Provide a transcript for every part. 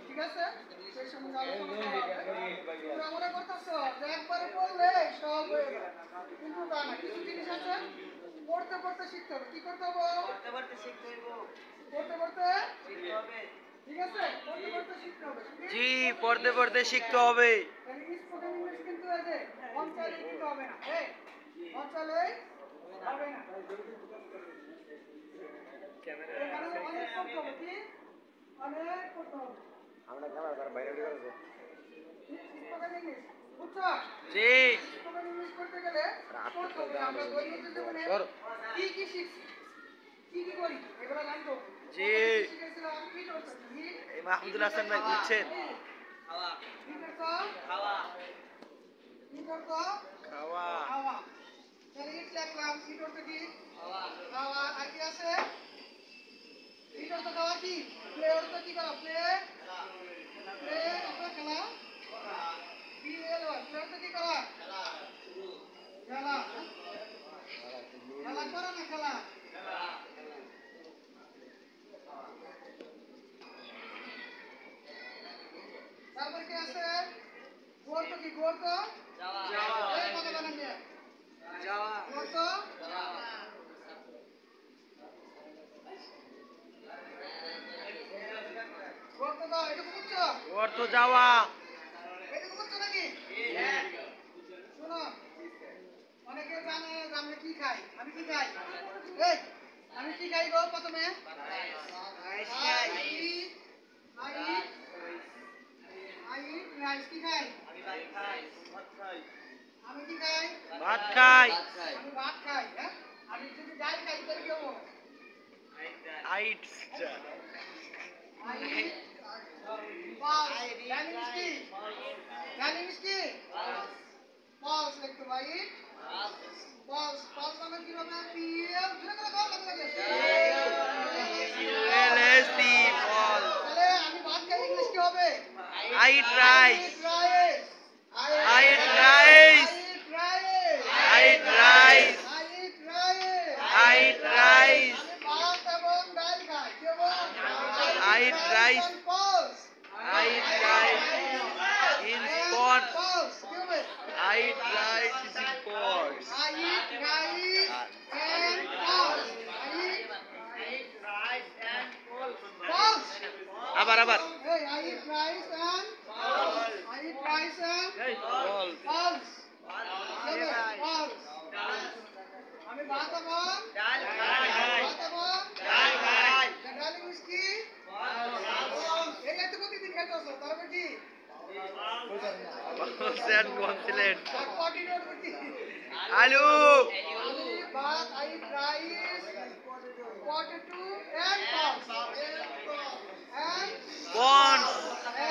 ঠিক আছে সেই সম্বন্ধে আলোচনা মনে করতেছ যে একবারে পড়লে সব হয়ে গেল কিন্তু তা না কিছু জিনিস আছে পড়তে পড়তে শিখতে হবে কি করতে হবে পড়তে পড়তে শিখতে হবে পড়তে পড়তে শিখতে হবে ঠিক আছে পড়তে পড়তে শিখতে হবে জি পড়তে পড়তে শিখতে হবে স্পোকেন ইংলিশ কিন্তু এই যে অঞ্চলে দিতে হবে না অঞ্চলে হবে না ক্যামেরা অনেক করতে হবে কি অনেক করতে হবে আমরা ক্যামেরা তার বাইরে করেছে স্পোকেন ইংলিশ বুঝছো জি স্পোকেন ইংলিশ করতে গেলে পড়তে হবে আমরা দৈনিক জীবনে কি কি শিখছি কি কি করি এগুলো জানতো জি শিখেছিলাম কি করতে এই মাহমুদুল হাসান ভাই বুঝছেন খাওয়া কি করতে খাওয়া কি করতে খাওয়া খাওয়া তাহলে ইট লিখলাম কি করতে কি খাওয়া খাওয়া আর কি আছে ইট করতে খাওয়া কি প্লে করতে কি করা প্লে প্লে আমরা খেলা পিএল প্লে করতে কি করা খেলা খেলা খেলা করা না খেলা তারপর কি আছে গোর তো কি গোর তো যাওয়া যাওয়া এই কথা বানান দিয়ে যাওয়া গোর তো যাওয়া গোর তো দাও এটা বুঝছো গোর তো যাওয়া এটা বুঝছো নাকি হ্যাঁ শোনো অনেকে জানে যে আমরা কি খাই আমি কি খাই এই আমি কি খাই গো প্রথমে রাইস খাই রাইস কি খাই আমি ভাত খাই আমি কি খাই ভাত খাই আমি ভাত খাই হ্যাঁ আমি যদি ডাল খাই তাহলে কি হবে আইট পালস লিখতে ভাই পালস পালস মানে কি হবে পিএল ধরে করে কল লাগে এলএসডি পালস তাহলে আমি ভাত খাই ইংলিশ কি হবে I eat rice I eat rice I eat rice I eat rice ভাত এবং ডাল খাই কি হবে I eat rice I eat rice in spot I eat rice in pots. I eat rice and pots. I eat rice and pots. Abar. Hey, I eat rice and pots. I eat rice and pots. Pots. আমি ভাত এবং ডাল খাই। ভাত এবং ডাল খাই। ডাল ইংলিশ কি? এই এত প্রতিদিন খাইতেছো তারপর কি? Sad confident. Aloo. But I eat rice, potato, and prawns. And prawns.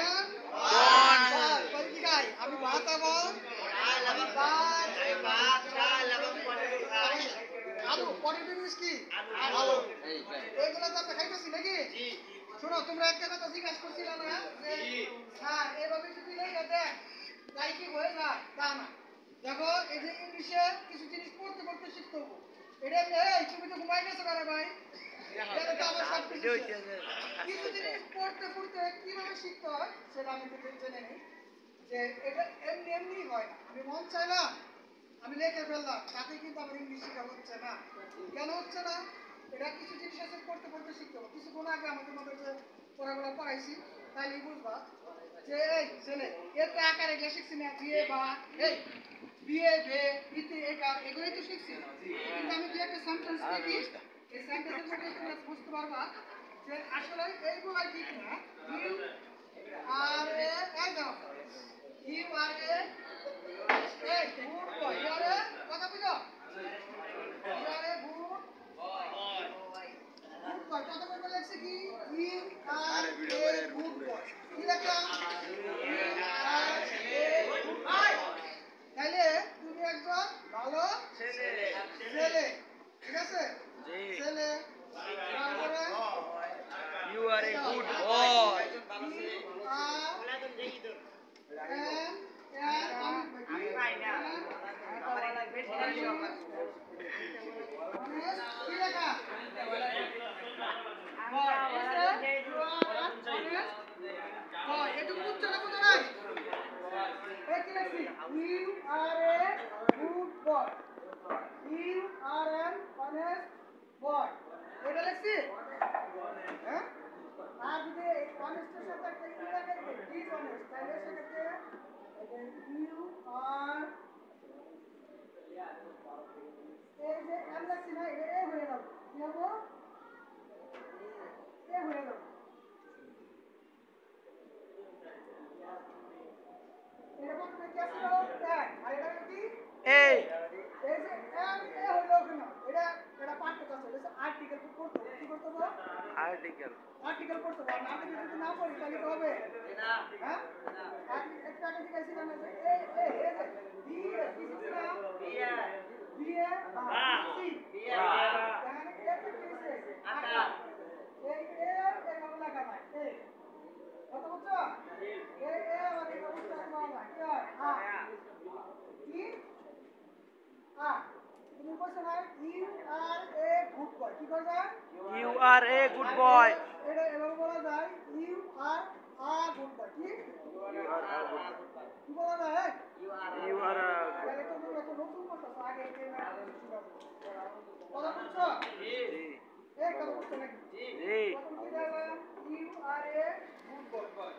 And prawns. What is it? আমি ভাত এবং আমি ভাত ডাল এবং আলু পটেটো ইংলিশ কি আলু এগুলো তো আমরা খাইতেছি নাকি জি শোনো তোমরা একটা কথা জিজ্ঞাসা করছিলা না যে স্যার এভাবে যদি লেখা দেন তাই কি হয়ে যায় তা না দেখো এই যে ইংলিশে কিছু জিনিস পড়তে পড়তে শিখতে হবে এটা এই তুমি তো ঘুমাই গেছো কারা ভাই এটা তো আমার সব কিছু জিনিস পড়তে পড়তে কিভাবে শিখতে হয় সেটা আমি তো জেনে নেই যে এটা এমনি হয় না আমি মন চাইলাম আমি লিখে ফেললাম তাতে কিন্তু আমার ইংলিশ শেখা হচ্ছে না কেন হচ্ছে না এটা কিছু জিনিস আছে পড়তে পড়তে শিখতে হবে কিছুক্ষণ আগে আমাদের মধ্যে যে পড়াগুলো পড়াইছি তাইলে বুঝবা যে এই ছেলে এতে আকার এগুলো শিখছি না বিয়ে বা এই বিয়ে বে ইতে একার এগুলোই তো শিখছি কিন্তু আমি যে একটা সেন্টেন্স দেখি এই সেন্টেন্সের মধ্যে তোমরা বুঝতে পারবা যে আসলে এইগুলো ঠিক না ইউ আর এ এই দাও ইউ আর এ এই গুড বয় ইউ আর এ কথা বুঝো you are a good boy good boy কথা বলতে লাগছে কি ইউ আর এ গুড বয় কি লেখা ইউ আর এ গুড বয় তাহলে তুমি একজন ভালো ছেলে ছেলে ঠিক আছে জি ছেলে তারপরে you are a good boy honest boy. এটা লিখছি হ্যাঁ আর যদি অনেস্টের সাথে একটা ই লাগাই দিই ডিসঅনেস্ট তাহলে সেক্ষেত্রে ইউ আর এই যে এম লিখছি না এটা এ হয়ে যাবে কি হবো এ হয়ে যাবে এটা প্রথমে কি ছিল এক আর এটা কি এই এই যে এম এ হলো কেন এটা এটা পার্থক্য আছে এটা আর্টিকেল করতে কি করতে হবে আর্টিকেল করতে হবে আর্টিকেল যদি না পড়ি তাহলে কি হবে না হ্যাঁ আমি একটা আগে দেখাইছিলাম যে এই বি কি ছিল বি এ বা সি তাহলে এটা কি হইছে আকার এই এ এটা লেখা নাই এই কত বুঝছো এই এ মানে এটা উচ্চারণ করা নাই কি হয় কি তুমি বলছো না ইউ আর এ গুড বয় কি করবে You are a good boy. এটা এভাবে বলা যায় you R a good boy কি কি বলা যায় You are a তাহলে তো তোমরা তো নতুন কথা আগে এই কথা বুঝছো জি এই কথা বুঝছো নাকি জি প্রথম কি দেখলাম you are a good boy